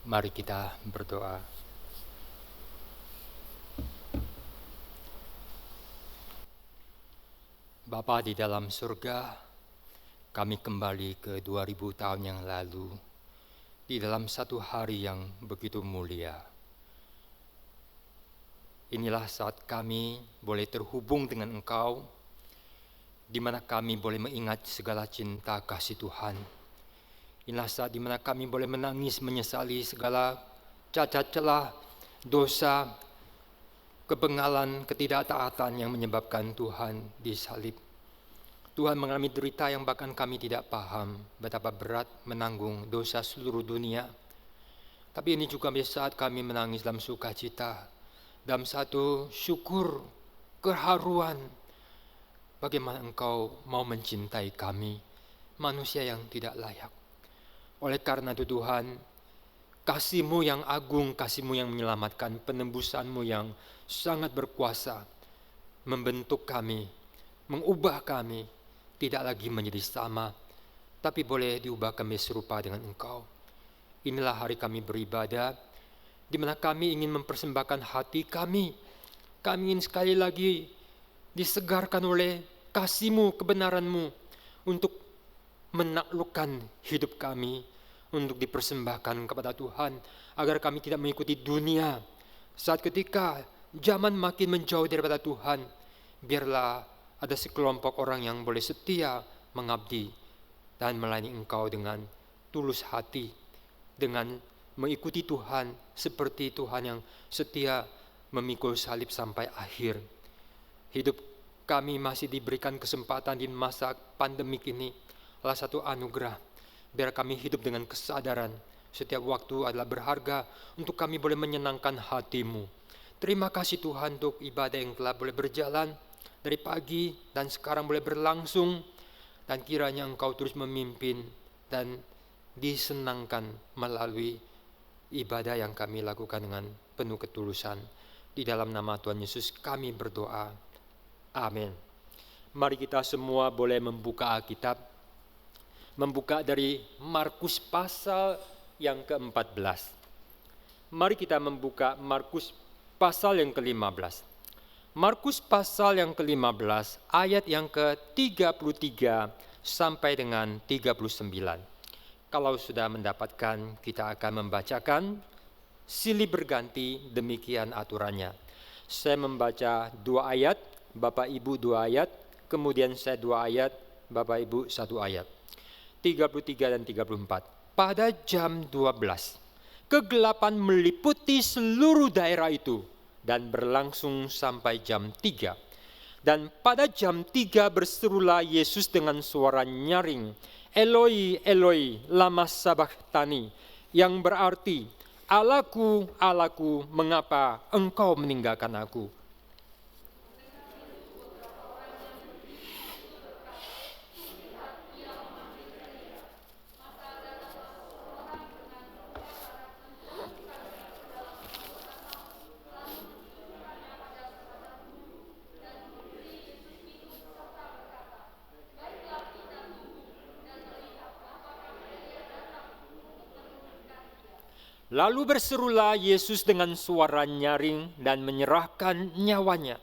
Mari kita berdoa. Bapa di dalam surga, kami kembali ke 2000 tahun yang lalu di dalam satu hari yang begitu mulia. Inilah saat kami boleh terhubung dengan Engkau, di mana kami boleh mengingat segala cinta kasih Tuhan. Inilah saat di mana kami boleh menangis menyesali segala cacat celah, dosa, kebengalan, ketidaktaatan yang menyebabkan Tuhan disalib. Tuhan mengalami derita yang bahkan kami tidak paham betapa berat menanggung dosa seluruh dunia. Tapi ini juga menjadi saat kami menangis dalam sukacita, dalam satu syukur, keharuan. Bagaimana Engkau mau mencintai kami, manusia yang tidak layak. Oleh karena itu Tuhan, kasih-Mu yang agung, kasih-Mu yang menyelamatkan, penembusan-Mu yang sangat berkuasa, membentuk kami, mengubah kami, tidak lagi menjadi sama, tapi boleh diubah kami serupa dengan Engkau. Inilah hari kami beribadah, di mana kami ingin mempersembahkan hati kami. Kami ingin sekali lagi disegarkan oleh kasih-Mu, kebenaran-Mu, untuk menaklukkan hidup kami, untuk dipersembahkan kepada Tuhan, agar kami tidak mengikuti dunia. Saat ketika zaman makin menjauh daripada Tuhan, biarlah ada sekelompok orang yang boleh setia mengabdi dan melayani Engkau dengan tulus hati, dengan mengikuti Tuhan seperti Tuhan yang setia memikul salib sampai akhir. Hidup kami masih diberikan kesempatan di masa pandemik ini adalah satu anugerah. Biar kami hidup dengan kesadaran setiap waktu adalah berharga untuk kami boleh menyenangkan hati-Mu. Terima kasih Tuhan untuk ibadah yang telah boleh berjalan dari pagi dan sekarang boleh berlangsung, dan kiranya Engkau terus memimpin dan disenangkan melalui ibadah yang kami lakukan dengan penuh ketulusan. Di dalam nama Tuhan Yesus kami berdoa. Amin. Mari kita semua boleh membuka Alkitab. Membuka dari Markus pasal yang ke-14. Mari kita membuka Markus pasal yang ke-15. Markus pasal yang ke-15 ayat yang ke-33 sampai dengan 39. Kalau sudah mendapatkan, kita akan membacakan silih berganti, demikian aturannya. Saya membaca 2 ayat, Bapak Ibu 2 ayat, kemudian saya 2 ayat, Bapak Ibu 1 ayat. 33 dan 34. Pada jam 12, kegelapan meliputi seluruh daerah itu dan berlangsung sampai jam 3. Dan pada jam 3 berserulah Yesus dengan suara nyaring, Eloi, Eloi, lama sabachthani, yang berarti, Allahku, Allahku, mengapa engkau meninggalkan aku? Lalu berserulah Yesus dengan suara nyaring dan menyerahkan nyawanya.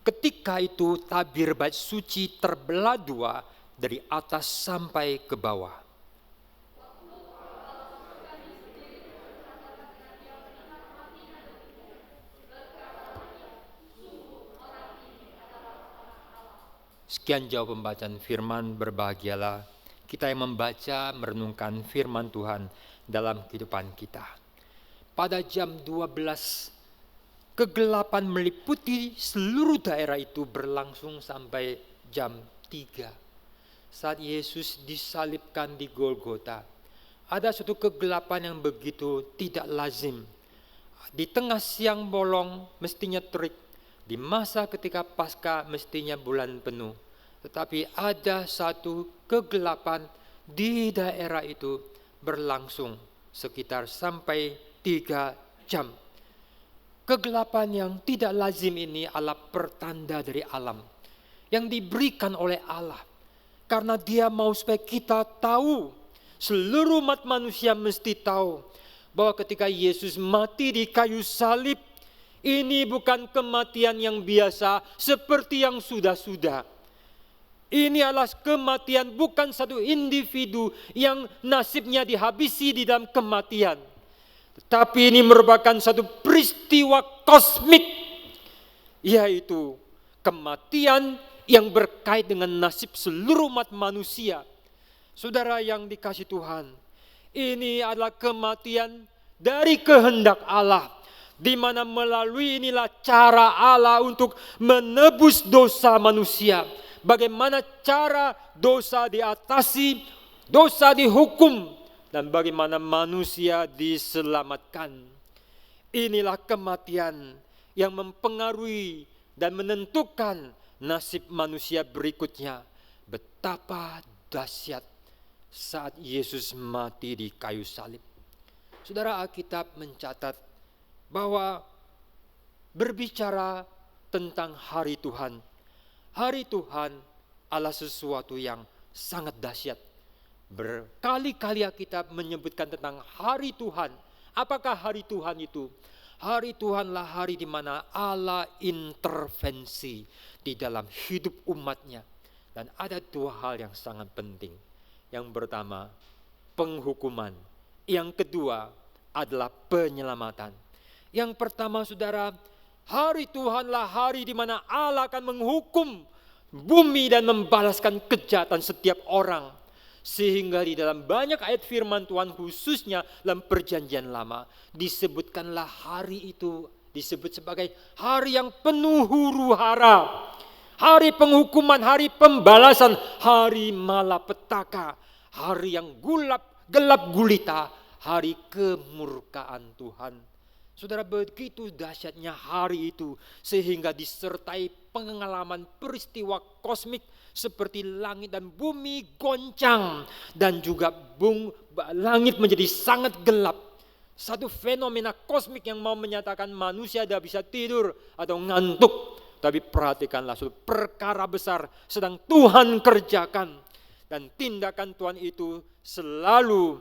Ketika itu tabir bait suci terbelah 2 dari atas sampai ke bawah. Sekian jauh pembacaan firman, berbahagialah kita yang membaca, merenungkan firman Tuhan dalam kehidupan kita. Pada jam 12, kegelapan meliputi seluruh daerah itu berlangsung sampai jam 3. Saat Yesus disalibkan di Golgota, ada suatu kegelapan yang begitu tidak lazim. Di tengah siang bolong mestinya terik, di masa ketika Paskah mestinya bulan penuh. Tetapi ada satu kegelapan di daerah itu berlangsung sekitar sampai 3 jam. Kegelapan yang tidak lazim ini adalah pertanda dari alam yang diberikan oleh Allah. Karena Dia mau supaya kita tahu, seluruh umat manusia mesti tahu bahwa ketika Yesus mati di kayu salib, ini bukan kematian yang biasa seperti yang sudah-sudah. Ini adalah kematian bukan satu individu yang nasibnya dihabisi di dalam kematian. Tetapi ini merupakan satu peristiwa kosmik, yaitu kematian yang berkait dengan nasib seluruh umat manusia. Saudara yang dikasihi Tuhan, ini adalah kematian dari kehendak Allah, di mana melalui inilah cara Allah untuk menebus dosa manusia. Bagaimana cara dosa diatasi, dosa dihukum, dan bagaimana manusia diselamatkan. Inilah kematian yang mempengaruhi dan menentukan nasib manusia berikutnya. Betapa dahsyat saat Yesus mati di kayu salib. Saudara, Alkitab mencatat bahwa berbicara tentang hari Tuhan. Hari Tuhan adalah sesuatu yang sangat dahsyat. Berkali-kali Alkitab menyebutkan tentang hari Tuhan. Apakah hari Tuhan itu? Hari Tuhanlah hari di mana Allah intervensi di dalam hidup umatnya. Dan ada dua hal yang sangat penting. Yang pertama, penghukuman. Yang kedua adalah penyelamatan. Yang pertama, saudara, hari Tuhanlah hari di mana Allah akan menghukum bumi dan membalaskan kejahatan setiap orang. Sehingga di dalam banyak ayat firman Tuhan, khususnya dalam perjanjian lama, disebutkanlah hari itu disebut sebagai hari yang penuh huru-hara, hari penghukuman, hari pembalasan, hari malapetaka, hari yang gelap gulita, hari kemurkaan Tuhan. Saudara, begitu dahsyatnya hari itu sehingga disertai pengalaman peristiwa kosmik seperti langit dan bumi goncang dan juga langit menjadi sangat gelap. Satu fenomena kosmik yang mau menyatakan manusia tidak bisa tidur atau ngantuk. Tapi perhatikanlah, perkara besar sedang Tuhan kerjakan. Dan tindakan Tuhan itu selalu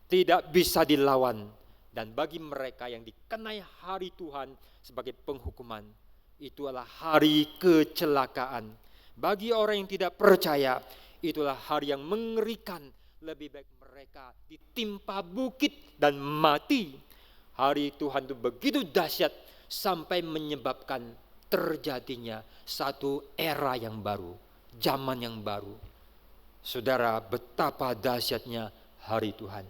tidak bisa dilawan. Dan bagi mereka yang dikenai hari Tuhan sebagai penghukuman, itu adalah hari kecelakaan. Bagi orang yang tidak percaya, itulah hari yang mengerikan. Lebih baik mereka ditimpa bukit dan mati. Hari Tuhan itu begitu dahsyat sampai menyebabkan terjadinya satu era yang baru, zaman yang baru. Saudara, betapa dahsyatnya hari Tuhan.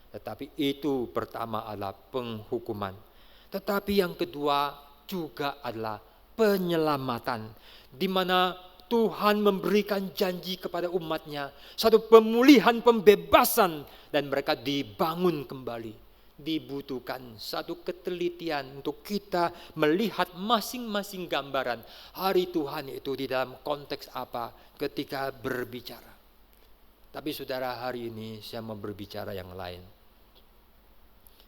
Tetapi itu pertama adalah penghukuman. Tetapi yang kedua juga adalah penyelamatan. Di mana Tuhan memberikan janji kepada umatnya. Satu pemulihan, pembebasan. Dan mereka dibangun kembali. Dibutuhkan satu ketelitian untuk kita melihat masing-masing gambaran. Hari Tuhan itu di dalam konteks apa ketika berbicara. Tapi saudara, hari ini saya mau berbicara yang lain.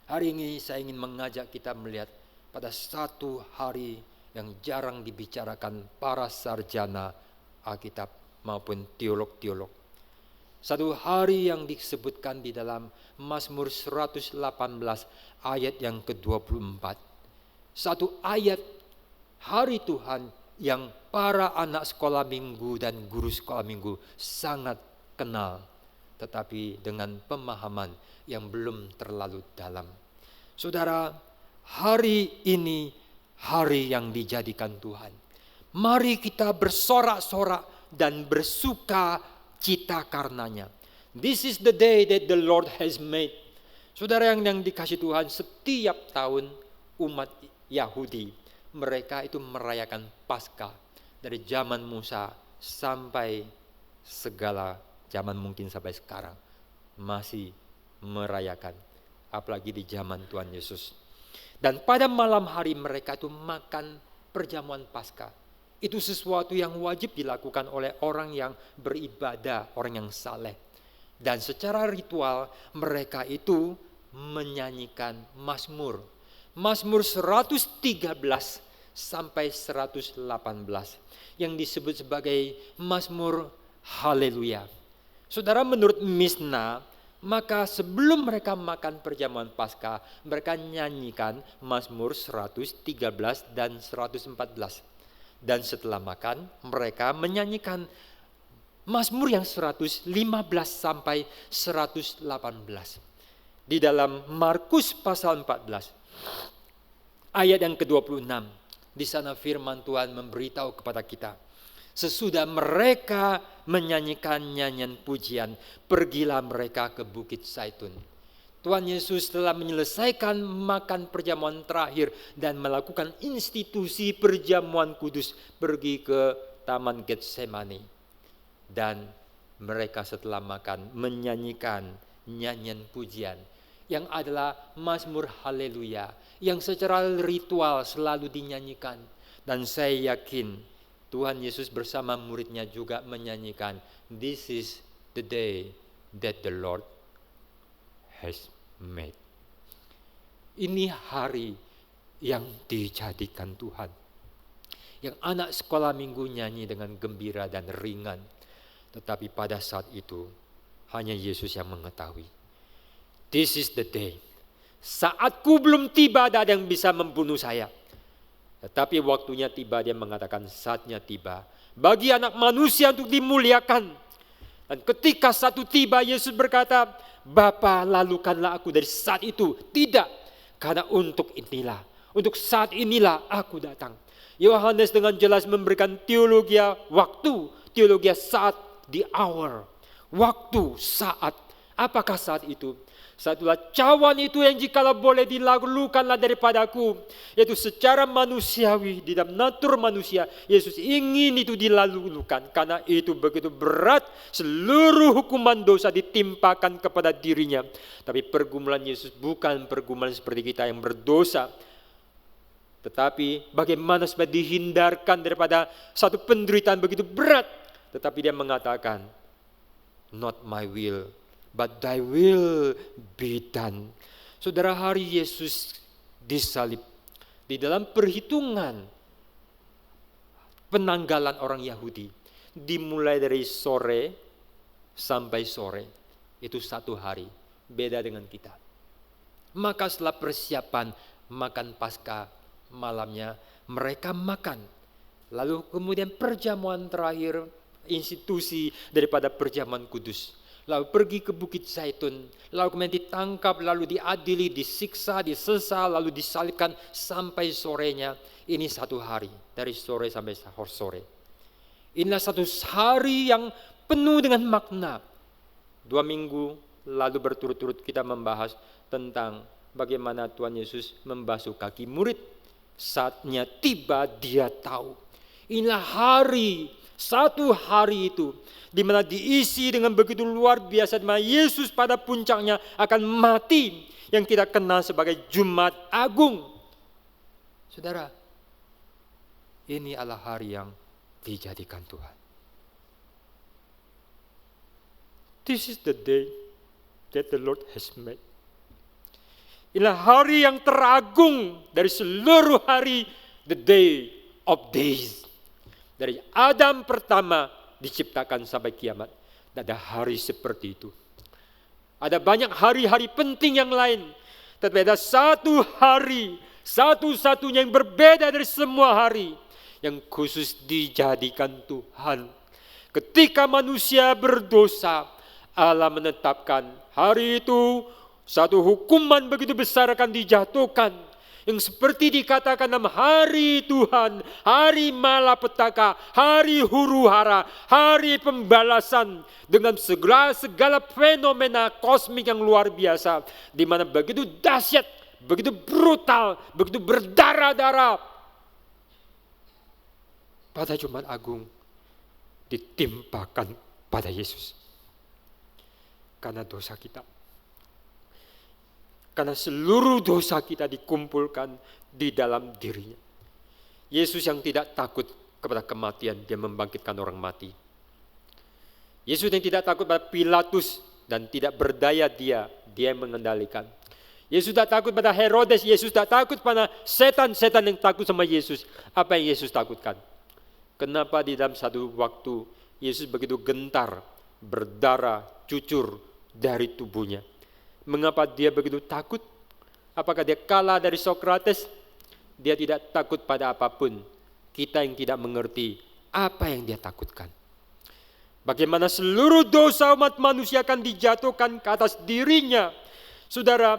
Hari ini saya ingin mengajak kita melihat pada satu hari yang jarang dibicarakan para sarjana Alkitab maupun teolog-teolog. Satu hari yang disebutkan di dalam Mazmur 118 ayat yang ke-24. Satu ayat hari Tuhan yang para anak sekolah minggu dan guru sekolah minggu sangat kenal. Tetapi dengan pemahaman yang belum terlalu dalam. Saudara, hari ini hari yang dijadikan Tuhan. Mari kita bersorak-sorak dan bersuka cita karenanya. This is the day that the Lord has made. Saudara yang dikasihi Tuhan, setiap tahun umat Yahudi, mereka itu merayakan Paskah. Dari zaman Musa sampai segala zaman mungkin sampai sekarang. Masih merayakan. Apalagi di zaman Tuhan Yesus. Dan pada malam hari mereka itu makan perjamuan Paskah. Itu sesuatu yang wajib dilakukan oleh orang yang beribadah, orang yang saleh. Dan secara ritual mereka itu menyanyikan Mazmur. Mazmur 113 sampai 118 yang disebut sebagai Mazmur Haleluya. Saudara, menurut Misna, Maka sebelum mereka makan perjamuan Paskah, mereka nyanyikan Mazmur 113 dan 114. Dan setelah makan, mereka menyanyikan Mazmur yang 115 sampai 118. Di dalam Markus pasal 14, ayat yang ke-26, di sana firman Tuhan memberitahu kepada kita, sesudah mereka menyanyikan nyanyian pujian, pergilah mereka ke Bukit Zaitun. Tuhan Yesus telah menyelesaikan makan perjamuan terakhir dan melakukan institusi perjamuan kudus, pergi ke Taman Getsemani. Dan mereka setelah makan menyanyikan nyanyian pujian yang adalah Mazmur Haleluya, yang secara ritual selalu dinyanyikan. Dan saya yakin Tuhan Yesus bersama muridnya juga menyanyikan, "This is the day that the Lord has made." Ini hari yang dijadikan Tuhan. Yang anak sekolah minggu nyanyi dengan gembira dan ringan. Tetapi pada saat itu hanya Yesus yang mengetahui. This is the day. Saatku belum tiba, ada yang bisa membunuh saya. Tetapi waktunya tiba, dia mengatakan saatnya tiba bagi anak manusia untuk dimuliakan. Dan ketika satu tiba, Yesus berkata, "Bapa, lalukanlah aku dari saat itu." Tidak, karena untuk saat inilah aku datang. Yohanes dengan jelas memberikan teologi waktu, teologi saat, the hour. Waktu, saat. Apakah saat itu? Satulah cawan itu yang jikalau boleh dilakukanlah daripadaku, yaitu secara manusiawi, di dalam natur manusia, Yesus ingin itu dilakukan. Karena itu begitu berat, seluruh hukuman dosa ditimpakan kepada dirinya. Tapi pergumulan Yesus bukan pergumulan seperti kita yang berdosa, tetapi bagaimana supaya dihindarkan daripada satu penderitaan begitu berat. Tetapi dia mengatakan, "Not my will, but thy will be done." Saudara, hari Yesus disalib, di dalam perhitungan penanggalan orang Yahudi, dimulai dari sore sampai sore, itu 1 hari, beda dengan kita. Maka setelah persiapan makan Paskah, malamnya mereka makan. Lalu kemudian perjamuan terakhir, institusi daripada perjamuan kudus. Lalu pergi ke Bukit Zaitun, lalu kemudian ditangkap, lalu diadili, disiksa, disesa, lalu disalibkan sampai sorenya. Ini 1 hari, dari sore sampai sore. Inilah 1 hari yang penuh dengan makna. 2 minggu lalu berturut-turut kita membahas tentang bagaimana Tuhan Yesus membasuh kaki murid. Saatnya tiba, dia tahu. Inilah hari, 1 hari itu, di mana diisi dengan begitu luar biasa, di mana Yesus pada puncaknya akan mati, yang kita kenal sebagai Jumat Agung. Saudara, ini adalah hari yang dijadikan Tuhan. This is the day that the Lord has made. Inilah hari yang teragung dari seluruh hari, the day of days. Dari Adam pertama diciptakan sampai kiamat, tidak ada hari seperti itu. Ada banyak hari-hari penting yang lain, tetapi ada 1 hari, satu-satunya yang berbeda dari semua hari, yang khusus dijadikan Tuhan. Ketika manusia berdosa, Allah menetapkan hari itu, satu hukuman begitu besar akan dijatuhkan, yang seperti dikatakan dalam hari Tuhan, hari malapetaka, hari huru-hara, hari pembalasan, dengan segala fenomena kosmik yang luar biasa, di mana begitu dahsyat, begitu brutal, begitu berdarah-darah. Pada Jumat Agung ditimpakan pada Yesus karena dosa kita. Karena seluruh dosa kita dikumpulkan di dalam dirinya. Yesus yang tidak takut kepada kematian, dia membangkitkan orang mati. Yesus yang tidak takut pada Pilatus dan tidak berdaya, dia yang mengendalikan. Yesus tidak takut pada Herodes, Yesus tidak takut pada setan-setan yang takut sama Yesus. Apa yang Yesus takutkan? Kenapa di dalam satu waktu Yesus begitu gentar, berdarah, cucur, dari tubuhnya. Mengapa dia begitu takut? Apakah dia kalah dari Sokrates? Dia tidak takut pada apapun. Kita yang tidak mengerti apa yang dia takutkan. Bagaimana seluruh dosa umat manusia akan dijatuhkan ke atas dirinya. Saudara,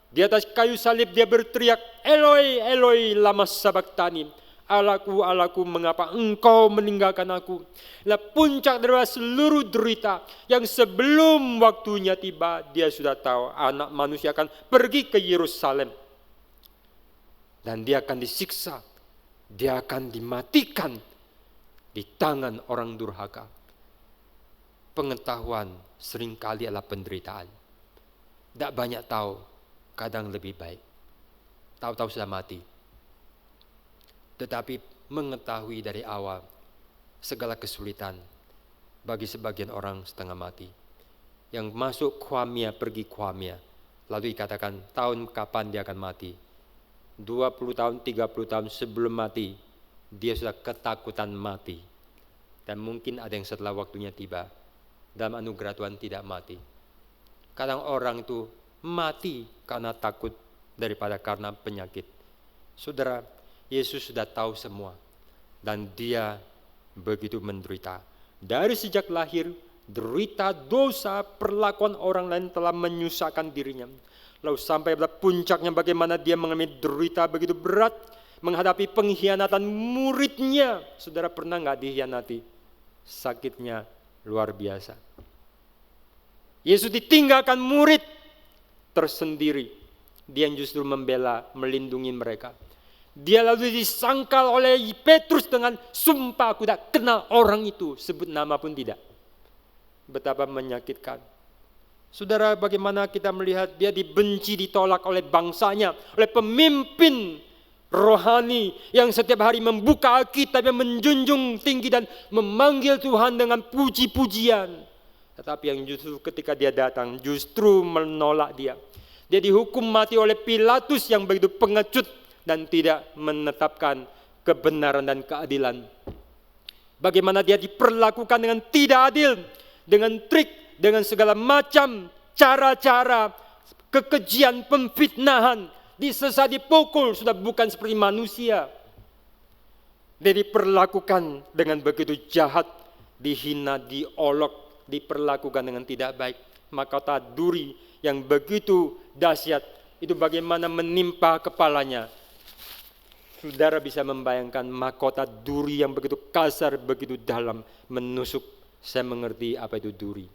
di atas kayu salib dia berteriak, Eloi, Eloi, lama sabachthani. Allahku, Allahku, mengapa engkau meninggalkan aku? Nah, puncak dari seluruh derita yang sebelum waktunya tiba, dia sudah tahu anak manusia akan pergi ke Yerusalem. Dan dia akan disiksa, dia akan dimatikan di tangan orang durhaka. Pengetahuan seringkali adalah penderitaan. Tidak banyak tahu, kadang lebih baik. Tahu-tahu sudah mati. Tetapi mengetahui dari awal segala kesulitan bagi sebagian orang setengah mati. Yang masuk Khwamia, pergi Khwamia. Lalu dikatakan tahun kapan dia akan mati. 20 tahun, 30 tahun sebelum mati, dia sudah ketakutan mati. Dan mungkin ada yang setelah waktunya tiba, dalam anugerah Tuhan tidak mati. Kadang orang itu mati karena takut daripada karena penyakit. Saudara, Yesus sudah tahu semua. Dan dia begitu menderita. Dari sejak lahir, derita, dosa, perlakuan orang lain telah menyusahkan dirinya. Lalu sampai pada puncaknya bagaimana dia mengalami derita begitu berat, menghadapi pengkhianatan muridnya. Saudara pernah gak dikhianati? Sakitnya luar biasa. Yesus ditinggalkan murid tersendiri. Dia yang justru membela, melindungi mereka. Dia lalu disangkal oleh Petrus dengan sumpah, aku tak kenal orang itu, sebut nama pun tidak. Betapa menyakitkan. Saudara, bagaimana kita melihat dia dibenci, ditolak oleh bangsanya, oleh pemimpin rohani yang setiap hari membuka Alkitab, yang menjunjung tinggi dan memanggil Tuhan dengan puji-pujian. Tetapi yang justru ketika dia datang justru menolak dia. Dia dihukum mati oleh Pilatus yang begitu pengecut dan tidak menetapkan kebenaran dan keadilan. Bagaimana dia diperlakukan dengan tidak adil, dengan trik, dengan segala macam cara-cara kekejian, pemfitnahan, disesat, dipukul, sudah bukan seperti manusia. Dia diperlakukan dengan begitu jahat, dihina, diolok, diperlakukan dengan tidak baik. Mahkota duri yang begitu dahsyat itu bagaimana menimpa kepalanya. Saudara bisa membayangkan mahkota duri yang begitu kasar, begitu dalam, menusuk. Saya mengerti apa itu duri.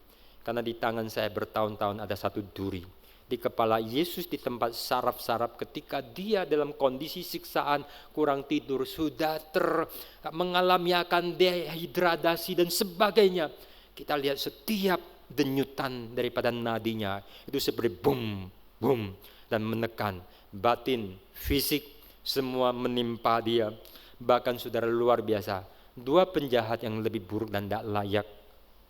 Karena di tangan saya bertahun-tahun ada satu duri. Di kepala Yesus di tempat saraf-saraf ketika dia dalam kondisi siksaan, kurang tidur, sudah mengalami akan dehidratasi dan sebagainya. Kita lihat setiap denyutan daripada nadinya itu seperti bum, bum, dan menekan batin, fisik, semua menimpa dia. Bahkan saudara luar biasa, dua penjahat yang lebih buruk dan tidak layak,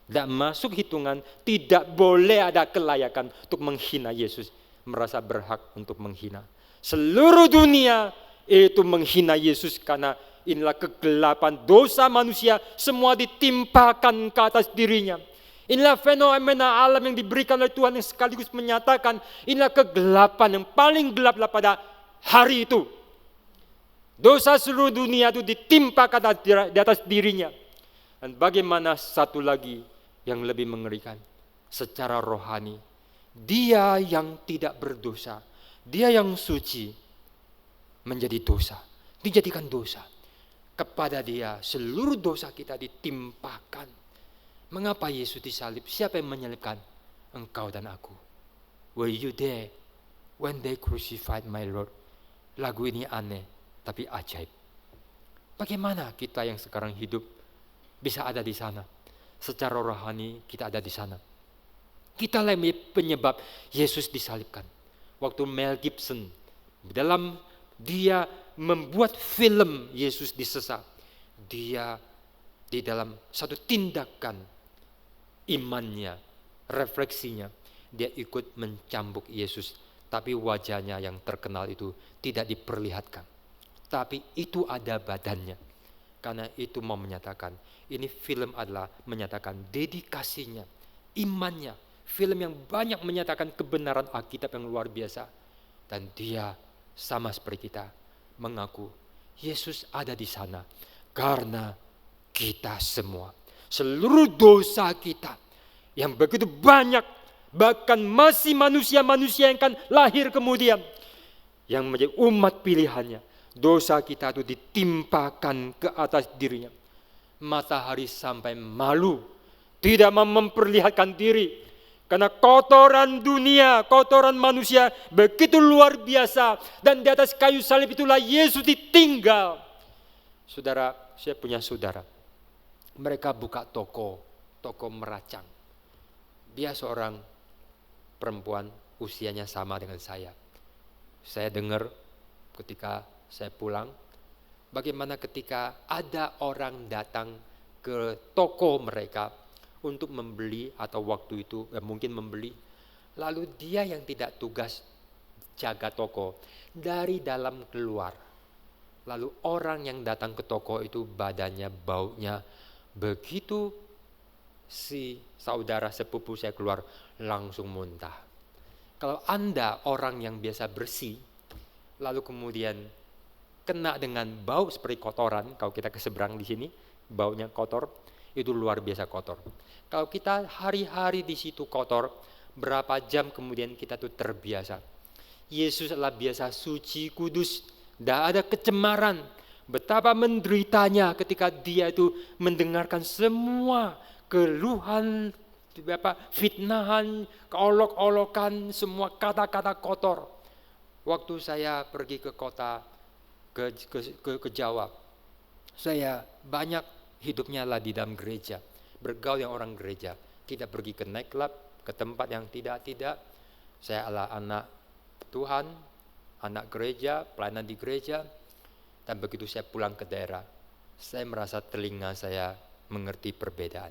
tidak masuk hitungan, tidak boleh ada kelayakan untuk menghina Yesus, merasa berhak untuk menghina. Seluruh dunia itu menghina Yesus karena inilah kegelapan dosa manusia, semua ditimpakan ke atas dirinya. Inilah fenomena alam yang diberikan oleh Tuhan yang sekaligus menyatakan inilah kegelapan yang paling gelap pada hari itu. Dosa seluruh dunia itu ditimpa di atas dirinya. Dan bagaimana satu lagi yang lebih mengerikan, secara rohani, dia yang tidak berdosa, dia yang suci menjadi dosa, dijadikan dosa. Kepada dia seluruh dosa kita ditimpakan. Mengapa Yesus disalib? Siapa yang menyalibkan? Engkau dan aku. Were you there when they crucified my Lord? Lagu ini aneh tapi ajaib. Bagaimana kita yang sekarang hidup bisa ada di sana? Secara rohani kita ada di sana. Kita lah penyebab Yesus disalibkan. Waktu Mel Gibson dalam dia membuat film Yesus disesat, dia di dalam satu tindakan imannya, refleksinya, dia ikut mencambuk Yesus, tapi wajahnya yang terkenal itu tidak diperlihatkan, tapi itu ada badannya. Karena itu mau menyatakan, ini film adalah menyatakan dedikasinya, imannya film yang banyak menyatakan kebenaran Alkitab yang luar biasa. Dan dia sama seperti kita mengaku Yesus ada di sana karena kita semua. Seluruh dosa kita yang begitu banyak, bahkan masih manusia-manusia yang akan lahir kemudian, yang menjadi umat pilihannya, dosa kita itu ditimpakan ke atas dirinya. Matahari sampai malu, tidak mau memperlihatkan diri. Karena kotoran dunia, kotoran manusia begitu luar biasa. Dan di atas kayu salib itulah Yesus ditinggal. Saudara, saya punya saudara. Mereka buka toko meracang. Dia seorang perempuan usianya sama dengan saya. Saya dengar ketika saya pulang, bagaimana ketika ada orang datang ke toko mereka untuk membeli atau waktu itu mungkin membeli. Lalu dia yang tidak tugas jaga toko dari dalam keluar. Lalu orang yang datang ke toko itu badannya baunya begitu, si saudara sepupu saya keluar langsung muntah. Kalau Anda orang yang biasa bersih lalu kemudian kena dengan bau seperti kotoran, kalau kita ke seberang di sini baunya kotor, itu luar biasa kotor. Kalau kita hari-hari di situ kotor, berapa jam kemudian kita tuh terbiasa. Yesus adalah biasa suci, kudus, tidak ada kecemaran. Betapa menderitanya ketika dia itu mendengarkan semua keluhan, fitnahan, keolok-olokan, semua kata-kata kotor. Waktu saya pergi ke kota, ke Jawa, saya banyak hidupnya lah di dalam gereja, bergaul dengan orang gereja, tidak pergi ke nightclub, ke tempat yang tidak. Saya adalah anak Tuhan, anak gereja, pelayanan di gereja. Dan begitu saya pulang ke daerah, saya merasa telinga saya mengerti perbedaan.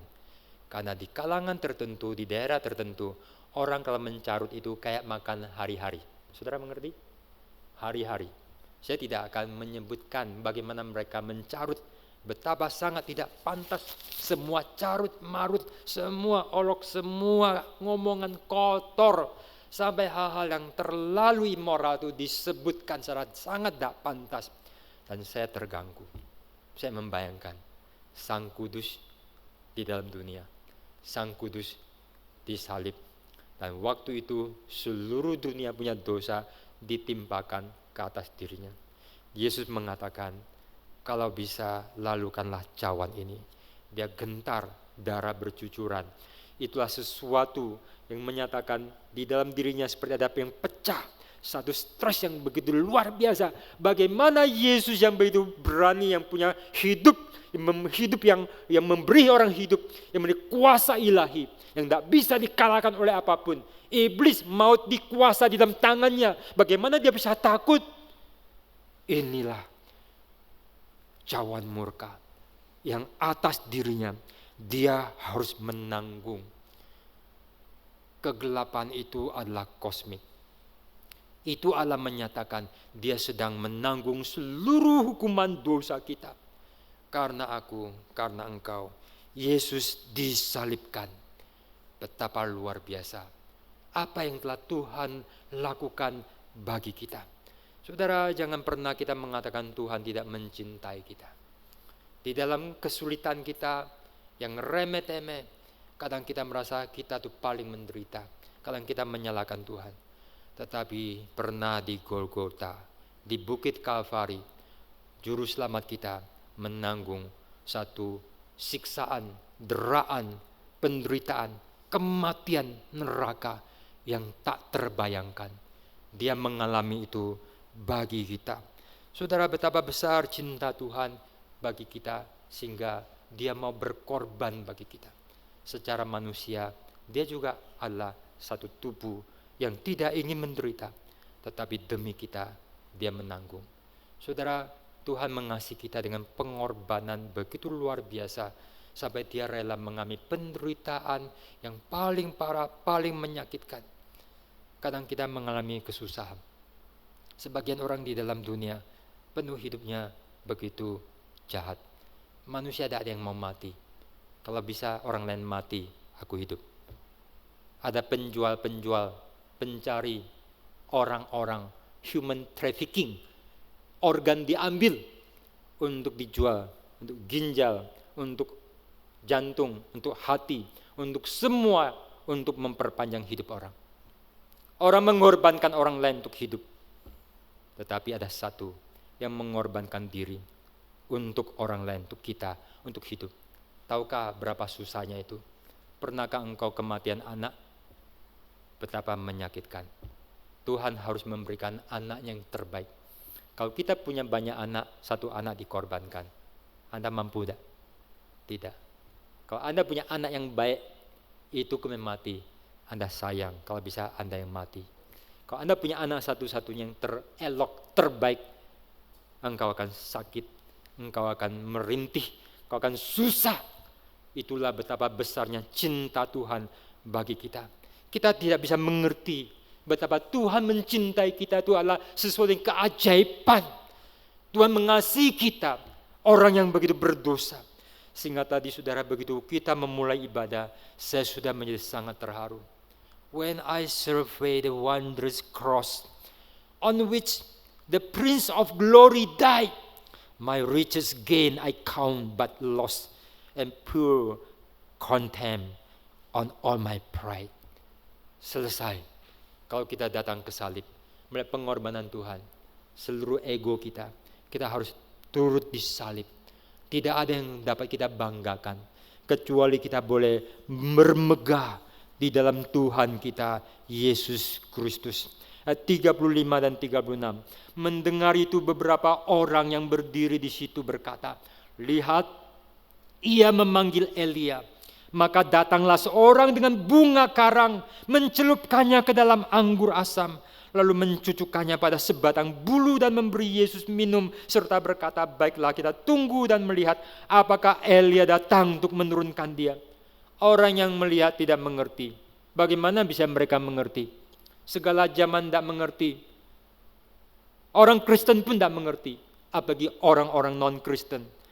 Karena di kalangan tertentu, di daerah tertentu, orang kalau mencarut itu kayak makan hari-hari. Saudara mengerti? Hari-hari. Saya tidak akan menyebutkan bagaimana mereka mencarut, betapa sangat tidak pantas, semua carut marut, semua olok, semua ngomongan kotor, sampai hal-hal yang terlalu immoral itu disebutkan secara sangat tidak pantas. Dan saya terganggu. Saya membayangkan Sang Kudus di dalam dunia, Sang Kudus disalib, dan waktu itu seluruh dunia punya dosa ditimpakan ke atas dirinya. Yesus mengatakan, kalau bisa lalukanlah cawan ini. Dia gentar, darah bercucuran. Itulah sesuatu yang menyatakan di dalam dirinya seperti ada apa yang pecah. Satu stres yang begitu luar biasa. Bagaimana Yesus yang begitu berani, yang punya hidup yang memberi orang hidup, yang memiliki kuasa ilahi, yang tidak bisa dikalahkan oleh apapun. Iblis maut dikuasa di dalam tangannya. Bagaimana dia bisa takut? Inilah cawan murka yang atas dirinya dia harus menanggung. Kegelapan itu adalah kosmik. Itu Allah menyatakan dia sedang menanggung seluruh hukuman dosa kita. Karena aku, karena engkau, Yesus disalibkan. Betapa luar biasa. Apa yang telah Tuhan lakukan bagi kita. Saudara, jangan pernah kita mengatakan Tuhan tidak mencintai kita. Di dalam kesulitan kita yang remeh-temeh, kadang kita merasa kita tuh paling menderita. Kadang kita menyalahkan Tuhan. Tetapi pernah di Golgota, di Bukit Kalvari, Juru Selamat kita menanggung satu siksaan, deraan, penderitaan, kematian neraka yang tak terbayangkan. Dia mengalami itu bagi kita. Saudara, betapa besar cinta Tuhan bagi kita sehingga dia mau berkorban bagi kita. Secara manusia, dia juga adalah satu tubuh yang tidak ingin menderita, tetapi demi kita dia menanggung. Saudara, Tuhan mengasihi kita dengan pengorbanan begitu luar biasa, sampai dia rela mengalami penderitaan yang paling parah, paling menyakitkan. Kadang kita mengalami kesusahan. Sebagian orang di dalam dunia penuh hidupnya begitu jahat. Manusia tidak ada yang mau mati. Kalau bisa orang lain mati, aku hidup. Ada penjual-penjual, pencari orang-orang, human trafficking. Organ diambil untuk dijual, untuk ginjal, untuk jantung, untuk hati, untuk semua, untuk memperpanjang hidup orang. Orang mengorbankan orang lain untuk hidup. Tetapi ada satu yang mengorbankan diri untuk orang lain, untuk kita, untuk hidup. Tahukah berapa susahnya itu? Pernahkah engkau kematian anak? Betapa menyakitkan. Tuhan harus memberikan anaknya yang terbaik. Kalau kita punya banyak anak, satu anak dikorbankan. Anda mampu tidak? Tidak. Kalau Anda punya anak yang baik, itu kemudian mati, Anda sayang. Kalau bisa Anda yang mati. Kalau Anda punya anak satu-satunya yang terelok, terbaik, engkau akan sakit, engkau akan merintih, engkau akan susah. Itulah betapa besarnya cinta Tuhan bagi kita. Kita tidak bisa mengerti betapa Tuhan mencintai kita itu adalah sesuatu yang keajaiban. Tuhan mengasihi kita, orang yang begitu berdosa. Sehingga tadi saudara begitu kita memulai ibadah, saya sudah menjadi sangat terharu. When I survey the wondrous cross on which the Prince of Glory died, my richest gain I count but loss, and pure contempt on all my pride. Selesai. Kalau kita datang ke salib, melihat pengorbanan Tuhan, seluruh ego kita harus turut disalib. Tidak ada yang dapat kita banggakan, kecuali kita boleh bermegah di dalam Tuhan kita, Yesus Kristus. Ayat 35 dan 36. Mendengar itu beberapa orang yang berdiri di situ berkata, lihat, ia memanggil Elia. Maka datanglah seorang dengan bunga karang, mencelupkannya ke dalam anggur asam, lalu mencucukkannya pada sebatang bulu dan memberi Yesus minum, serta berkata, baiklah kita tunggu dan melihat apakah Elia datang untuk menurunkan dia. Orang yang melihat tidak mengerti. Bagaimana bisa mereka mengerti? Segala zaman tidak mengerti. Orang Kristen pun tidak mengerti, apalagi orang-orang non-Kristen.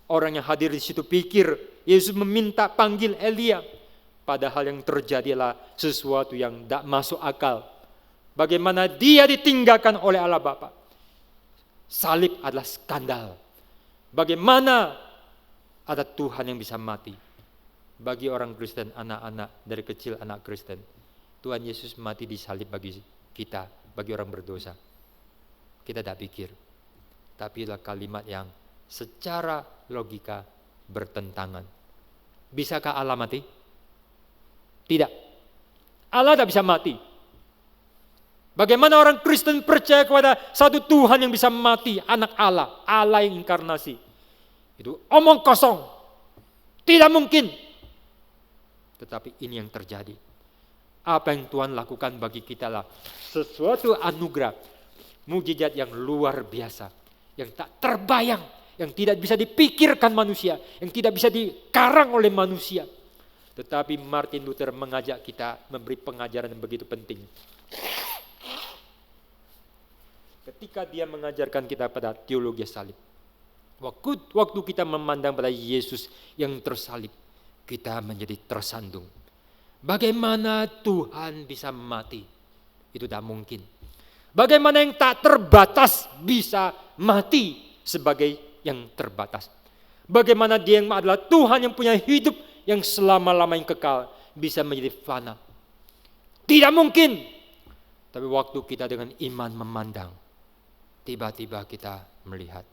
Orang yang hadir di situ pikir Yesus meminta panggil Elia. Padahal yang terjadi adalah sesuatu yang tidak masuk akal. Bagaimana dia ditinggalkan oleh Allah Bapa. Salib adalah skandal. Bagaimana ada Tuhan yang bisa mati. Bagi orang Kristen, anak-anak dari kecil anak Kristen, Tuhan Yesus mati di salib bagi kita, bagi orang berdosa. Kita tidak pikir. Tapi adalah kalimat yang secara logika bertentangan. Bisakah Allah mati? Tidak. Allah tidak bisa mati. Bagaimana orang Kristen percaya kepada satu Tuhan yang bisa mati, anak Allah, Allah yang inkarnasi? Itu omong kosong. Tidak mungkin. Tetapi ini yang terjadi. Apa yang Tuhan lakukan bagi kita lah sesuatu anugerah, mujizat yang luar biasa, yang tak terbayang, yang tidak bisa dipikirkan manusia, yang tidak bisa dikarang oleh manusia. Tetapi Martin Luther mengajak kita memberi pengajaran yang begitu penting. Ketika dia mengajarkan kita pada teologi salib. Waktu kita memandang pada Yesus yang tersalib, kita menjadi tersandung. Bagaimana Tuhan bisa mati? Itu tak mungkin. Bagaimana yang tak terbatas bisa mati sebagai yang terbatas? Bagaimana dia yang adalah Tuhan yang punya hidup yang selama-lamanya kekal bisa menjadi fana? Tidak mungkin. Tapi waktu kita dengan iman memandang, tiba-tiba kita melihat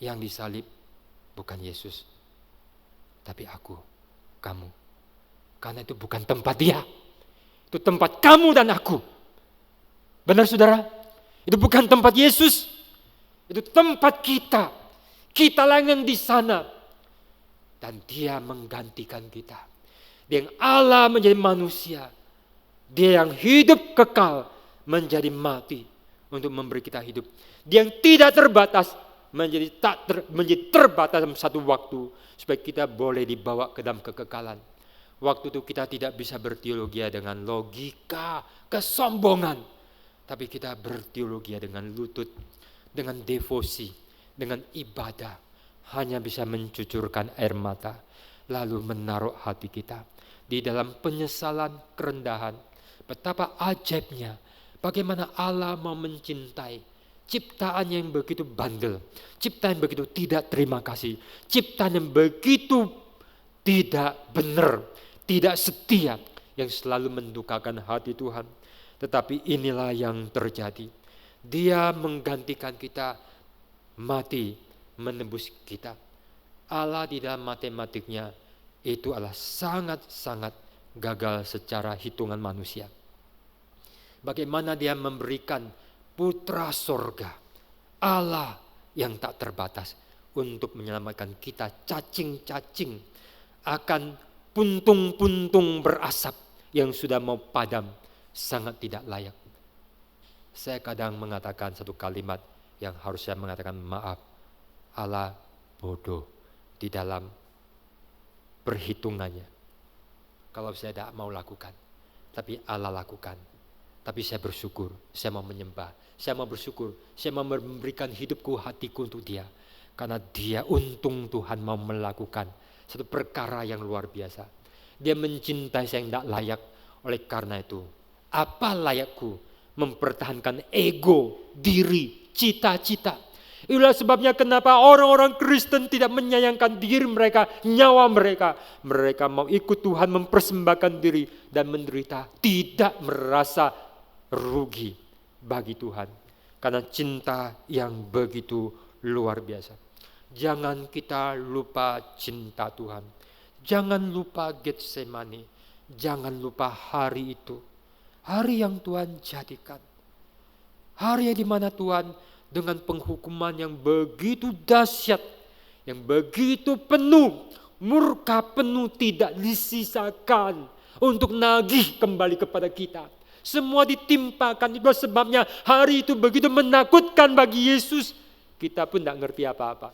yang disalib bukan Yesus, tapi aku, kamu. Karena itu bukan tempat dia, itu tempat kamu dan aku. Benar saudara? Itu bukan tempat Yesus, itu tempat kita. Kita lah yang di sana. Dan dia menggantikan kita. Dia yang Allah menjadi manusia. Dia yang hidup kekal menjadi mati untuk memberi kita hidup. Dia yang tidak terbatas menjadi terbatas dalam satu waktu supaya kita boleh dibawa ke dalam kekekalan. Waktu itu kita tidak bisa berteologi dengan logika, kesombongan. Tapi kita berteologi dengan lutut, dengan devosi, dengan ibadah. Hanya bisa mencucurkan air mata, lalu menaruh hati kita. di dalam penyesalan, kerendahan, betapa ajaibnya bagaimana Allah mau mencintai ciptaan yang begitu bandel, ciptaan yang begitu tidak terima kasih, ciptaan yang begitu tidak benar, tidak setia, yang selalu mendukakan hati Tuhan. Tetapi inilah yang terjadi. Dia menggantikan kita, mati menembus kita. Allah di dalam matematiknya itu adalah sangat-sangat gagal secara hitungan manusia. Bagaimana dia memberikan putra sorga, Allah yang tak terbatas, untuk menyelamatkan kita cacing-cacing akan puntung-puntung berasap yang sudah mau padam, sangat tidak layak. Saya kadang mengatakan satu kalimat yang harus saya mengatakan maaf, Allah bodoh di dalam perhitungannya. Kalau saya tidak mau lakukan, tapi Allah lakukan. Tapi saya bersyukur, saya mau menyembah, saya mau bersyukur, saya mau memberikan hidupku, hatiku untuk Dia. Karena Dia, untung Tuhan mau melakukan satu perkara yang luar biasa. Dia mencintai saya yang tidak layak. Oleh karena itu, apa layakku mempertahankan ego, diri, cita-cita. Itulah sebabnya kenapa orang-orang Kristen tidak menyayangkan diri mereka, nyawa mereka. Mereka mau ikut Tuhan, mempersembahkan diri dan menderita, tidak merasa rugi bagi Tuhan. Karena cinta yang begitu luar biasa. Jangan kita lupa cinta Tuhan. Jangan lupa Getsemani. Jangan lupa hari itu. Hari yang Tuhan jadikan. Hari yang dimana Tuhan dengan penghukuman yang begitu dahsyat, yang begitu penuh, murka penuh, tidak disisakan untuk nagih kembali kepada kita. Semua ditimpakan. Itu sebabnya hari itu begitu menakutkan bagi Yesus. Kita pun tidak ngerti apa-apa.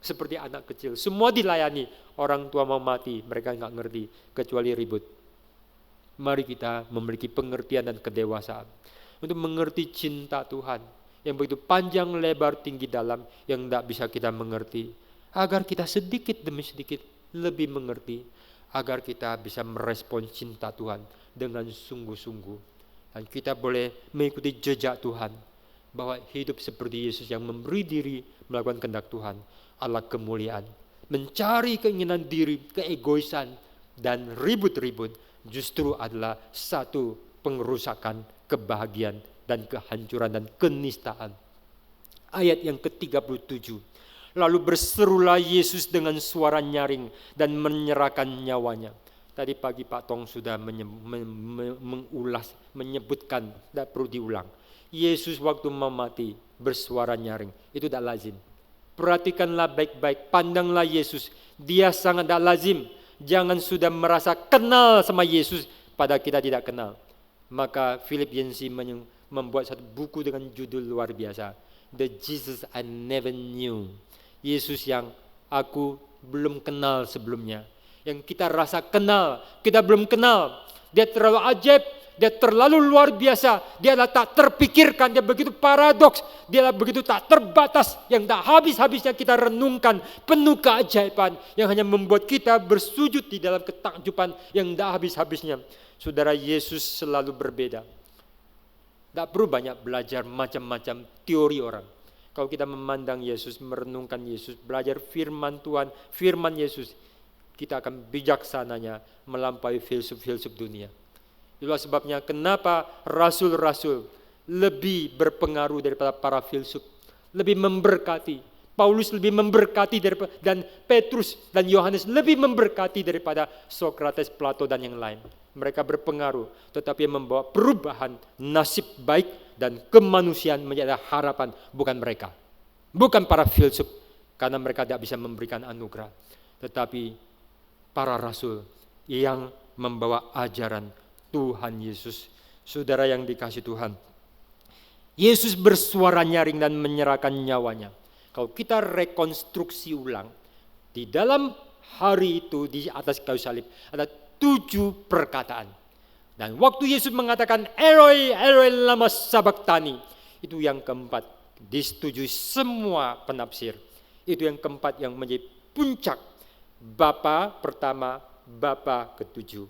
Seperti anak kecil, semua dilayani. Orang tua mau mati, mereka nggak ngerti, kecuali ribut. Mari kita memiliki pengertian dan kedewasaan untuk mengerti cinta Tuhan yang begitu panjang, lebar, tinggi, dalam, yang tidak bisa kita mengerti. Agar kita sedikit demi sedikit lebih mengerti, agar kita bisa merespon cinta Tuhan dengan sungguh-sungguh. Dan kita boleh mengikuti jejak Tuhan, bahwa hidup seperti Yesus yang memberi diri melakukan kehendak Tuhan, Allah kemuliaan. Mencari keinginan diri, keegoisan, dan ribut-ribut justru adalah satu pengerusakan kebahagiaan dan kehancuran dan kenistaan. Ayat yang ke-37. Lalu berserulah Yesus dengan suara nyaring dan menyerahkan nyawanya. Tadi pagi Pak Tong sudah mengulas, menyebutkan, tidak perlu diulang. Yesus waktu mau mati bersuara nyaring, itu tidak lazim. Perhatikanlah baik-baik, pandanglah Yesus. Dia sangat tidak lazim. Jangan sudah merasa kenal sama Yesus, pada kita tidak kenal. Maka Philip Yancey membuat satu buku dengan judul luar biasa, The Jesus I Never Knew. Yesus yang aku belum kenal sebelumnya. Yang kita rasa kenal, kita belum kenal. Dia terlalu ajaib, dia terlalu luar biasa, dia adalah tak terpikirkan, dia begitu paradoks, dia adalah begitu tak terbatas, yang tak habis-habisnya kita renungkan, penuh keajaiban, yang hanya membuat kita bersujud di dalam ketakjuban yang tak habis-habisnya. Saudara, Yesus selalu berbeda. Tak perlu banyak belajar macam-macam teori orang. Kalau kita memandang Yesus, merenungkan Yesus, belajar firman Tuhan, firman Yesus, kita akan bijaksananya melampaui filsuf-filsuf dunia. Itulah sebabnya kenapa rasul-rasul lebih berpengaruh daripada para filsuf, lebih memberkati. Paulus lebih memberkati daripada, dan Petrus dan Yohanes lebih memberkati daripada Sokrates, Plato dan yang lain. Mereka berpengaruh, tetapi membawa perubahan nasib baik dan kemanusiaan menjadi harapan, bukan mereka, bukan para filsuf, karena mereka tidak bisa memberikan anugerah, tetapi para rasul yang membawa ajaran Tuhan Yesus. Saudara yang dikasih Tuhan, Yesus bersuara nyaring dan menyerahkan nyawanya. Kalau kita rekonstruksi ulang, di dalam hari itu di atas kayu salib ada 7 perkataan. Dan waktu Yesus mengatakan Eloi, Eloi lama sabachthani, itu yang keempat, disetujui semua penafsir. Itu yang keempat yang menjadi puncak. Bapa pertama, Bapa ketujuh.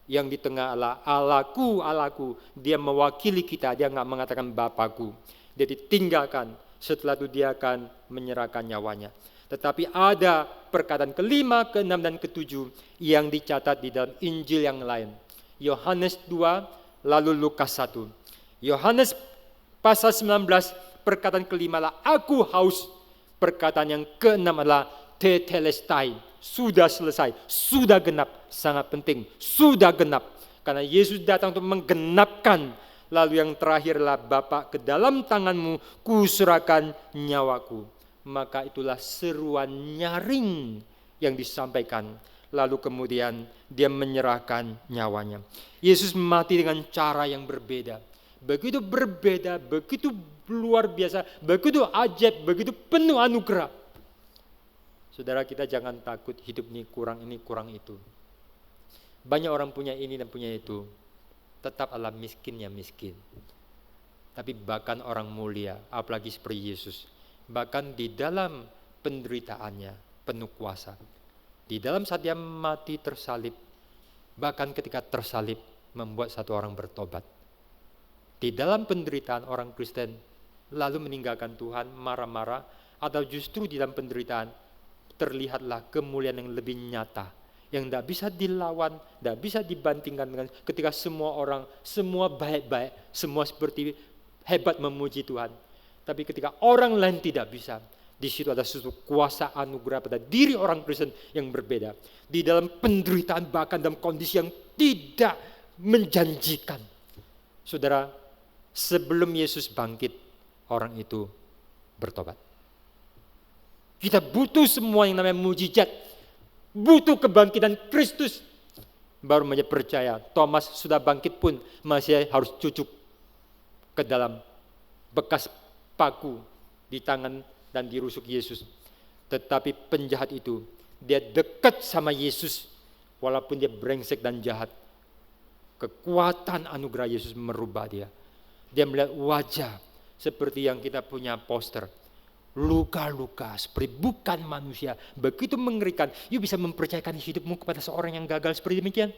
Yang di tengah Allah, Allahku, Allahku. Dia mewakili kita, dia nggak mengatakan Bapakku. Dia ditinggalkan, setelah itu dia akan menyerahkan nyawanya. Tetapi ada perkataan kelima, keenam, dan ketujuh yang dicatat di dalam Injil yang lain. Yohanes 2, lalu Lukas 1. Yohanes pasal 19, perkataan kelima adalah aku haus. Perkataan yang keenam adalah tetelestai, sudah selesai, sudah genap. Sangat penting, sudah genap. Karena Yesus datang untuk menggenapkan. Lalu yang terakhir adalah Bapa, ke dalam tanganmu kuserahkan nyawaku. Maka itulah seruan nyaring yang disampaikan. Lalu kemudian dia menyerahkan nyawanya. Yesus mati dengan cara yang berbeda. Begitu berbeda, begitu luar biasa, begitu ajaib, begitu penuh anugerah. Saudara, kita jangan takut hidup ini, kurang itu. Banyak orang punya ini dan punya itu. Tetap Allah miskinnya miskin. Tapi bahkan orang mulia, apalagi seperti Yesus, bahkan di dalam penderitaannya penuh kuasa. Di dalam saat dia mati tersalib, bahkan ketika tersalib membuat satu orang bertobat. Di dalam penderitaan orang Kristen lalu meninggalkan Tuhan, marah-marah, atau justru di dalam penderitaan terlihatlah kemuliaan yang lebih nyata, yang tidak bisa dilawan, tidak bisa dibandingkan dengan ketika semua orang, semua baik-baik, semua seperti hebat memuji Tuhan. Tapi ketika orang lain tidak bisa, di situ ada suatu kuasa anugerah pada diri orang Kristen yang berbeda. Di dalam penderitaan, bahkan dalam kondisi yang tidak menjanjikan. Saudara, sebelum Yesus bangkit, orang itu bertobat. Kita butuh semua yang namanya mujizat, butuh kebangkitan Kristus, baru menjadi percaya. Thomas sudah bangkit pun masih harus cucuk ke dalam bekas paku di tangan dan dirusuk Yesus. Tetapi penjahat itu, dia dekat sama Yesus walaupun dia brengsek dan jahat. Kekuatan anugerah Yesus merubah dia. Dia melihat wajah seperti yang kita punya poster. Luka-luka seperti bukan manusia. Begitu mengerikan. You bisa mempercayakan hidupmu kepada seorang yang gagal seperti demikian?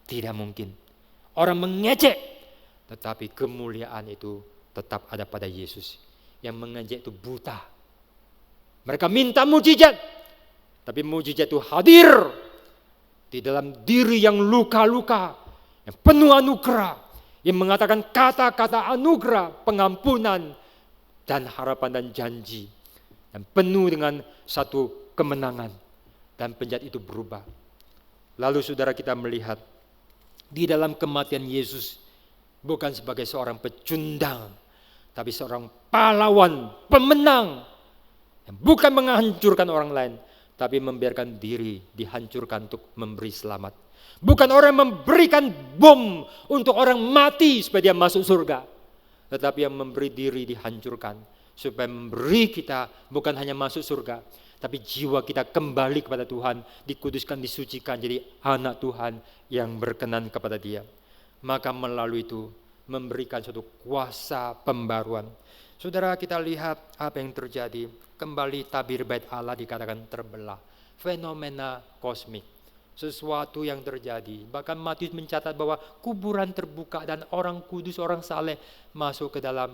Tidak mungkin. Orang mengejek. Tetapi kemuliaan itu tetap ada pada Yesus. Yang mengejek itu buta. Mereka minta mujizat. Tapi mujizat itu hadir di dalam diri yang luka-luka, yang penuh anugerah, yang mengatakan kata-kata anugerah, pengampunan, dan harapan dan janji, dan penuh dengan satu kemenangan, dan penjahat itu berubah. Lalu saudara, kita melihat di dalam kematian Yesus bukan sebagai seorang pecundang, tapi seorang pahlawan, pemenang, yang bukan menghancurkan orang lain, tapi membiarkan diri dihancurkan untuk memberi selamat. Bukan orang yang memberikan bom untuk orang mati supaya dia masuk surga, tetapi yang memberi diri dihancurkan supaya memberi kita bukan hanya masuk surga, tapi jiwa kita kembali kepada Tuhan, dikuduskan, disucikan jadi anak Tuhan yang berkenan kepada Dia. Maka melalui itu memberikan suatu kuasa pembaruan. Saudara, kita lihat apa yang terjadi. Kembali tabir bait Allah dikatakan terbelah. Fenomena kosmik. Sesuatu yang terjadi. Bahkan Matius mencatat bahwa kuburan terbuka dan orang kudus, orang saleh masuk ke dalam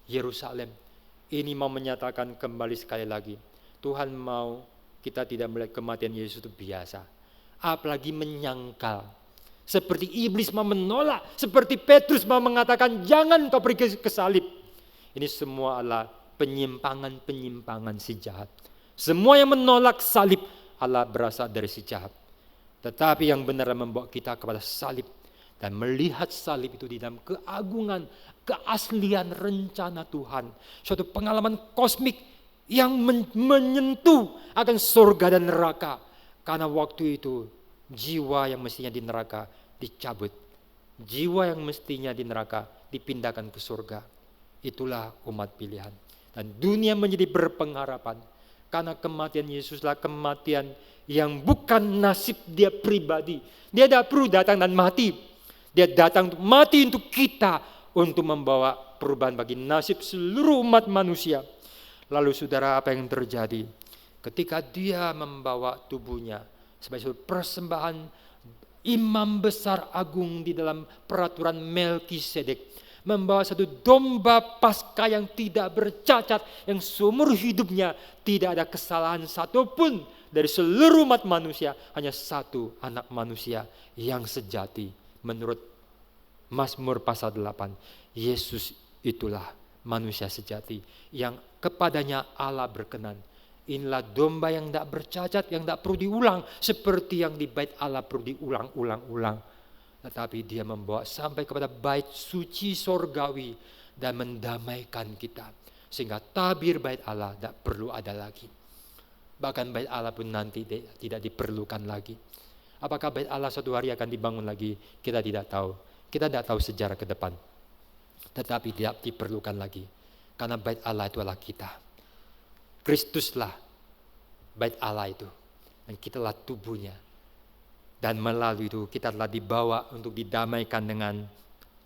Yerusalem. Ini mau menyatakan kembali sekali lagi. Tuhan mau kita tidak melihat kematian Yesus itu biasa. Apalagi menyangkal. Seperti iblis mau menolak. Seperti Petrus mau mengatakan jangan kau pergi ke salib. Ini semua adalah penyimpangan-penyimpangan si jahat. Semua yang menolak salib adalah berasal dari si jahat. Tetapi yang benar membawa kita kepada salib dan melihat salib itu di dalam keagungan, keaslian rencana Tuhan. Suatu pengalaman kosmik yang menyentuh akan surga dan neraka. Karena waktu itu jiwa yang mestinya di neraka dicabut. Jiwa yang mestinya di neraka dipindahkan ke surga. Itulah umat pilihan. Dan dunia menjadi berpengharapan. Karena kematian Yesuslah kematian yang bukan nasib dia pribadi. Dia tidak perlu datang dan mati. Dia datang untuk mati untuk kita. Untuk membawa perubahan bagi nasib seluruh umat manusia. Lalu saudara, apa yang terjadi? Ketika dia membawa tubuhnya sebagai persembahan imam besar agung di dalam peraturan Melkisedek, membawa satu domba Paskah yang tidak bercacat, yang seumur hidupnya tidak ada kesalahan satupun dari seluruh umat manusia, hanya satu anak manusia yang sejati. Menurut Mazmur pasal 8, Yesus itulah manusia sejati yang kepadanya Allah berkenan. Inilah domba yang tidak bercacat, yang tidak perlu diulang, seperti yang di bait Allah perlu diulang-ulang-ulang. Tetapi dia membawa sampai kepada bait suci sorgawi dan mendamaikan kita. Sehingga tabir bait Allah tidak perlu ada lagi. Bahkan bait Allah pun nanti tidak diperlukan lagi. Apakah bait Allah suatu hari akan dibangun lagi? Kita tidak tahu. Kita tidak tahu sejarah ke depan. Tetapi tidak diperlukan lagi. Karena bait Allah itu adalah kita. Kristuslah bait Allah itu. Dan kitalah tubuhnya. Dan melalui itu kita telah dibawa untuk didamaikan dengan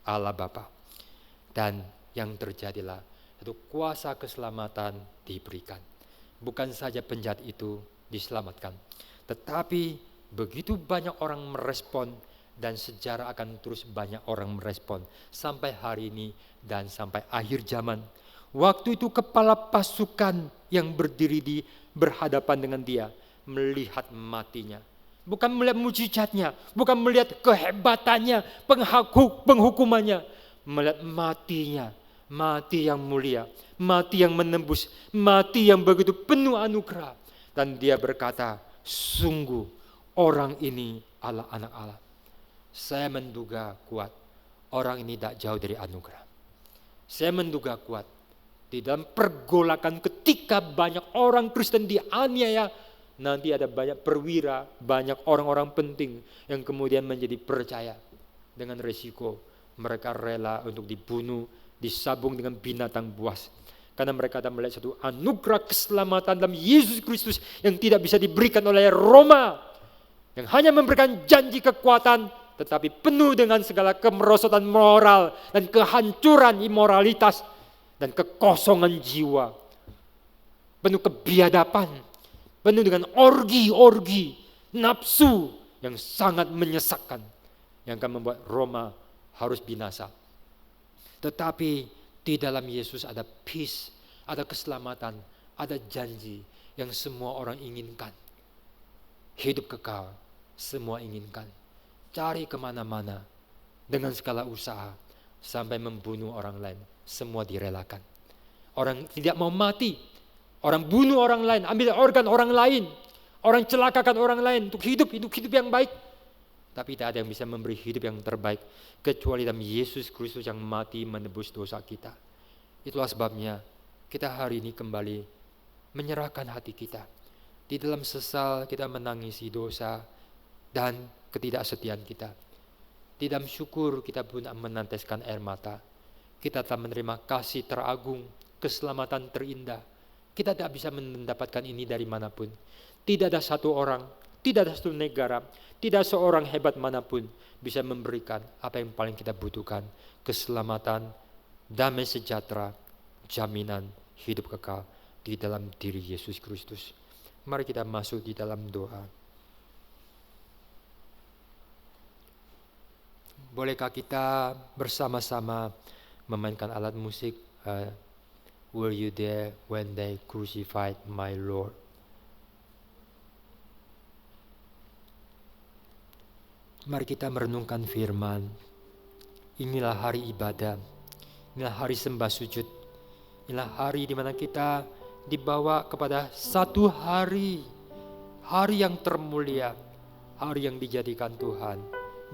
Allah Bapa. Dan yang terjadilah satu kuasa keselamatan diberikan. Bukan saja penjahat itu diselamatkan, tetapi begitu banyak orang merespon, dan sejarah akan terus banyak orang merespon sampai hari ini dan sampai akhir zaman. Waktu itu kepala pasukan yang berdiri di berhadapan dengan dia melihat matinya. Bukan melihat mujizatnya, bukan melihat kehebatannya, penghukumannya, melihat matinya, mati yang mulia, mati yang menembus, mati yang begitu penuh anugerah. Dan dia berkata, sungguh orang ini adalah anak Allah. Saya menduga kuat, orang ini tak jauh dari anugerah. Saya menduga kuat, di dalam pergolakan ketika banyak orang Kristen dianiaya, nanti ada banyak perwira, banyak orang-orang penting yang kemudian menjadi percaya dengan resiko mereka rela untuk dibunuh, disabung dengan binatang buas. Karena mereka akan melihat satu anugerah keselamatan dalam Yesus Kristus yang tidak bisa diberikan oleh Roma, yang hanya memberikan janji kekuatan, tetapi penuh dengan segala kemerosotan moral dan kehancuran imoralitas dan kekosongan jiwa, penuh kebiadaban, penuh dengan orgi-orgi, nafsu yang sangat menyesakkan, yang akan membuat Roma harus binasa. Tetapi di dalam Yesus ada peace, ada keselamatan, ada janji yang semua orang inginkan. Hidup kekal, semua inginkan. Cari kemana-mana dengan segala usaha sampai membunuh orang lain, semua direlakan. Orang tidak mau mati, orang bunuh orang lain, ambil organ orang lain, orang celakakan orang lain untuk hidup yang baik. Tapi tidak ada yang bisa memberi hidup yang terbaik kecuali dalam Yesus Kristus yang mati menebus dosa kita. Itulah sebabnya kita hari ini kembali menyerahkan hati kita. Di dalam sesal kita menangisi dosa dan ketidaksetiaan kita. Di dalam syukur kita pun meneteskan air mata. Kita telah menerima kasih teragung, keselamatan terindah. Kita tidak bisa mendapatkan ini dari manapun. Tidak ada satu orang, tidak ada satu negara, tidak seorang hebat manapun bisa memberikan apa yang paling kita butuhkan. Keselamatan, damai sejahtera, jaminan hidup kekal di dalam diri Yesus Kristus. Mari kita masuk di dalam doa. Bolehkah kita bersama-sama memainkan alat musik? Were you there when they crucified my Lord? Mari kita merenungkan firman. Inilah hari ibadah. Inilah hari sembah sujud. Inilah hari di mana kita dibawa kepada satu hari. Hari yang termulia. Hari yang dijadikan Tuhan.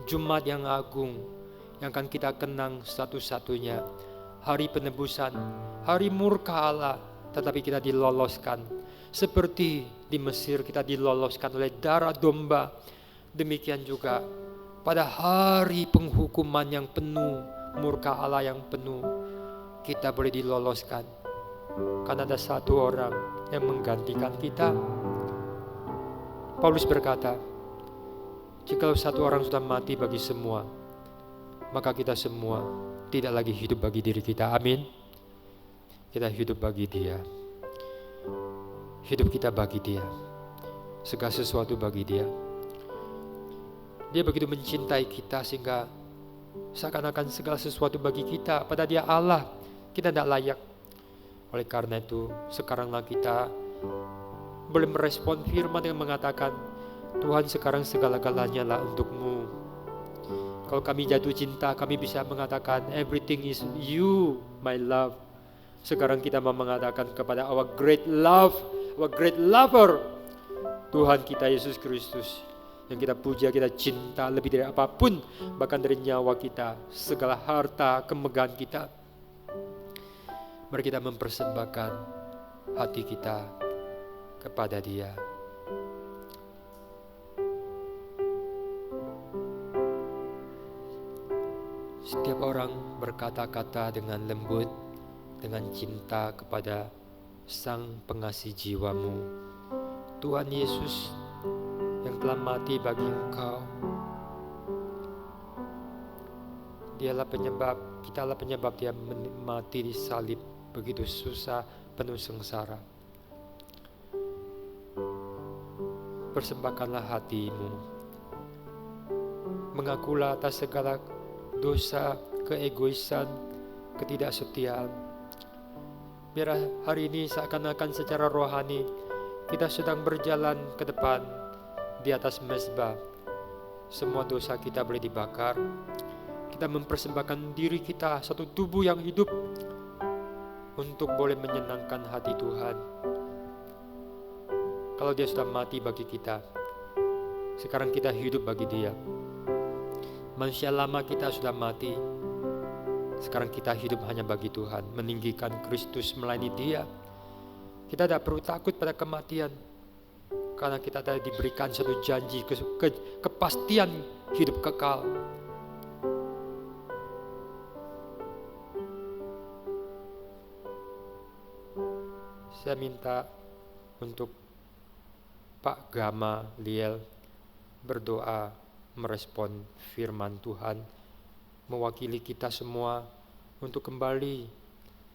Jumat yang agung. Yang akan kita kenang satu-satunya. Hari penebusan, hari murka Allah, tetapi kita diloloskan. Seperti di Mesir kita diloloskan oleh darah domba. Demikian juga pada hari penghukuman yang penuh, murka Allah yang penuh, kita boleh diloloskan. Karena ada satu orang yang menggantikan kita. Paulus berkata, jikalau satu orang sudah mati bagi semua, maka kita semua tidak lagi hidup bagi diri kita. Amin. Kita hidup bagi Dia. Hidup kita bagi Dia. Segala sesuatu bagi Dia. Dia begitu mencintai kita sehingga seakan-akan segala sesuatu bagi kita, pada Dia Allah, kita tidak layak. Oleh karena itu, sekaranglah kita boleh merespon firman yang mengatakan, Tuhan, sekarang segala-galanya lah untukmu. Kalau kami jatuh cinta, kami bisa mengatakan, everything is you, my love. Sekarang kita mau mengatakan kepada our great love, our great lover, Tuhan kita Yesus Kristus, yang kita puja, kita cinta lebih dari apapun, bahkan dari nyawa kita, segala harta, kemegahan kita. Mari kita mempersembahkan hati kita kepada Dia. Setiap orang berkata-kata dengan lembut, dengan cinta kepada Sang Pengasih jiwamu, Tuhan Yesus yang telah mati bagi engkau. Dialah penyebab, kitalah penyebab Dia mati di salib, begitu susah, penuh sengsara. Persembahkanlah hatimu, mengakulah atas segala dosa, keegoisan, ketidaksetiaan. Biar hari ini seakan-akan secara rohani kita sedang berjalan ke depan di atas mezbah. Semua dosa kita boleh dibakar. Kita mempersembahkan diri kita, satu tubuh yang hidup, untuk boleh menyenangkan hati Tuhan. Kalau Dia sudah mati bagi kita, sekarang kita hidup bagi Dia. Manusia lama kita sudah mati, sekarang kita hidup hanya bagi Tuhan, meninggikan Kristus, melayani Dia. Kita tidak perlu takut pada kematian, karena kita telah diberikan satu janji, kepastian hidup kekal. Saya minta untuk Pak Gama Liel berdoa merespon firman Tuhan, mewakili kita semua untuk kembali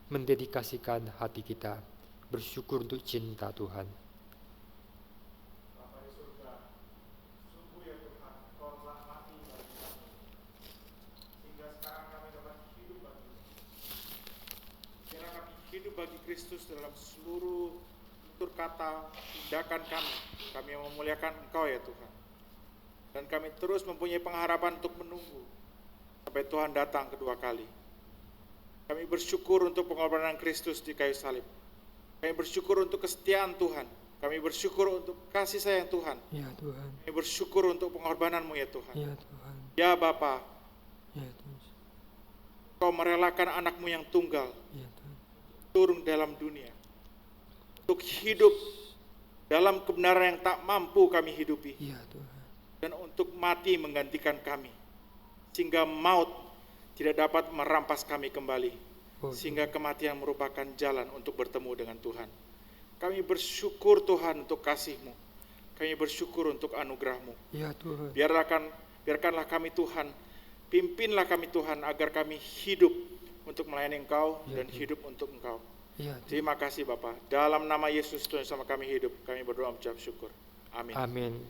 mendedikasikan hati kita, bersyukur untuk cinta Tuhan. Bapa di surga, sungguh ya Tuhan, Kau telah mati bagi kami, sehingga sekarang kami dapat hidup bagi. Biarlah kami hidup bagi Kristus dalam seluruh tutur kata, tindakan kami. Kami memuliakan Engkau ya Tuhan. Dan kami terus mempunyai pengharapan untuk menunggu sampai Tuhan datang kedua kali. Kami bersyukur untuk pengorbanan Kristus di kayu salib. Kami bersyukur untuk kesetiaan Tuhan. Kami bersyukur untuk kasih sayang Tuhan. Ya Tuhan. Kami bersyukur untuk pengorbanan-Mu ya Tuhan. Ya Tuhan. Ya Bapa, Ya Tuhan. Kau merelakan anak-Mu yang tunggal Ya Tuhan. turun dalam dunia untuk hidup dalam kebenaran yang tak mampu kami hidupi, Ya Tuhan. dan untuk mati menggantikan kami, sehingga maut tidak dapat merampas kami kembali, sehingga kematian merupakan jalan untuk bertemu dengan Tuhan. Kami bersyukur Tuhan untuk kasih-Mu, kami bersyukur untuk anugerah-Mu. Ya Tuhan. Biarkanlah kami Tuhan, pimpinlah kami Tuhan, agar kami hidup untuk melayani Engkau dan hidup untuk Engkau. Ya Tuhan. Terima kasih Bapa. Dalam nama Yesus Tuhan sama kami hidup, kami berdoa mengucap syukur. Amin. Amin.